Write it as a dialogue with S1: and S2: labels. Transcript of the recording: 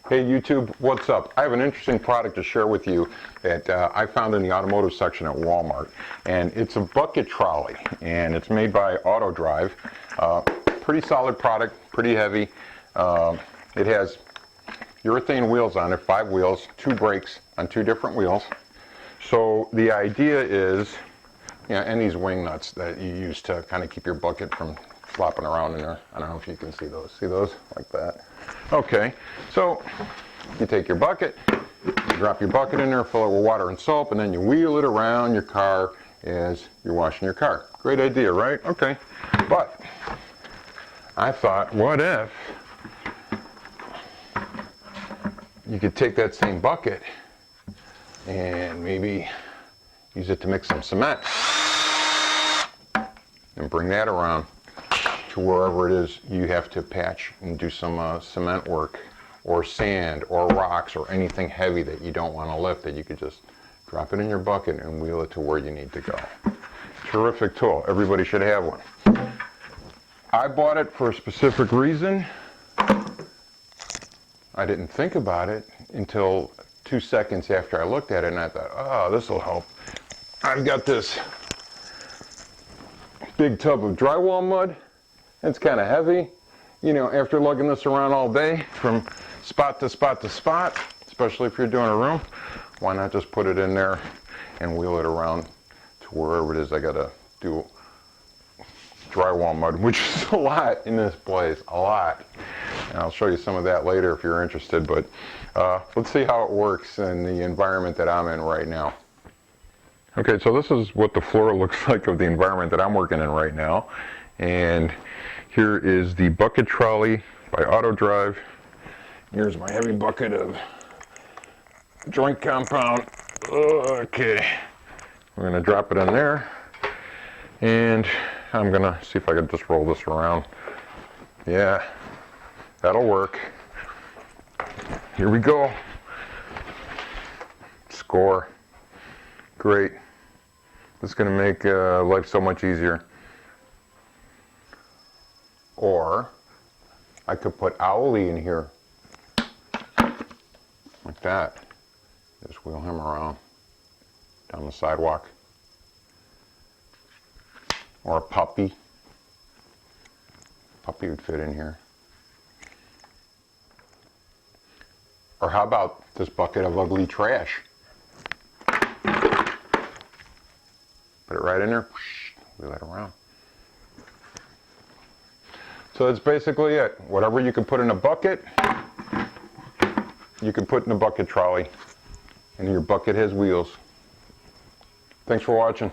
S1: Hey YouTube, what's up? I have an interesting product to share with you that I found in the automotive section at Walmart. And it's a bucket trolley, and it's made by Auto Drive. Pretty solid product, pretty heavy. It has urethane wheels on it, 5 wheels, 2 brakes on 2 different wheels. So the idea is, and these wing nuts that you use to kind of keep your bucket from flopping around in there. I don't know if you can see those. See those? Like that. Okay, so you take your bucket, you drop your bucket in there, fill it with water and soap, and then you wheel it around your car as you're washing your car. Great idea, right? Okay, but I thought, what if you could take that same bucket and maybe use it to mix some cement and bring that around to wherever it is you have to patch and do some cement work or sand or rocks or anything heavy that you don't want to lift, that you could just drop it in your bucket and wheel it to where you need to go. Terrific tool. Everybody should have one. I bought it for a specific reason. I didn't think about it until 2 seconds after I looked at it, and I thought, oh, this will help. I've got this big tub of drywall mud. It's kind of heavy. You know, after lugging this around all day from spot to spot to spot, especially if you're doing a room, why not just put it in there and wheel it around to wherever it is I gotta do drywall mud, which is a lot in this place, a lot. And I'll show you some of that later if you're interested, but let's see how it works in the environment that I'm in right now. Okay, so this is what the floor looks like of the environment that I'm working in right now. And here is the bucket trolley by Auto Drive. Here's my heavy bucket of joint compound. Okay, we're gonna drop it in there, and I'm gonna see if I can just roll this around. Yeah, that'll work. Here we go. Score. Great. This is gonna make life so much easier. Or I could put Owlie in here, like that. Just wheel him around down the sidewalk. Or a puppy. Puppy would fit in here. Or how about this bucket of ugly trash? Put it right in there, wheel it around. So that's basically it. Whatever you can put in a bucket, you can put in a bucket trolley. And your bucket has wheels. Thanks for watching.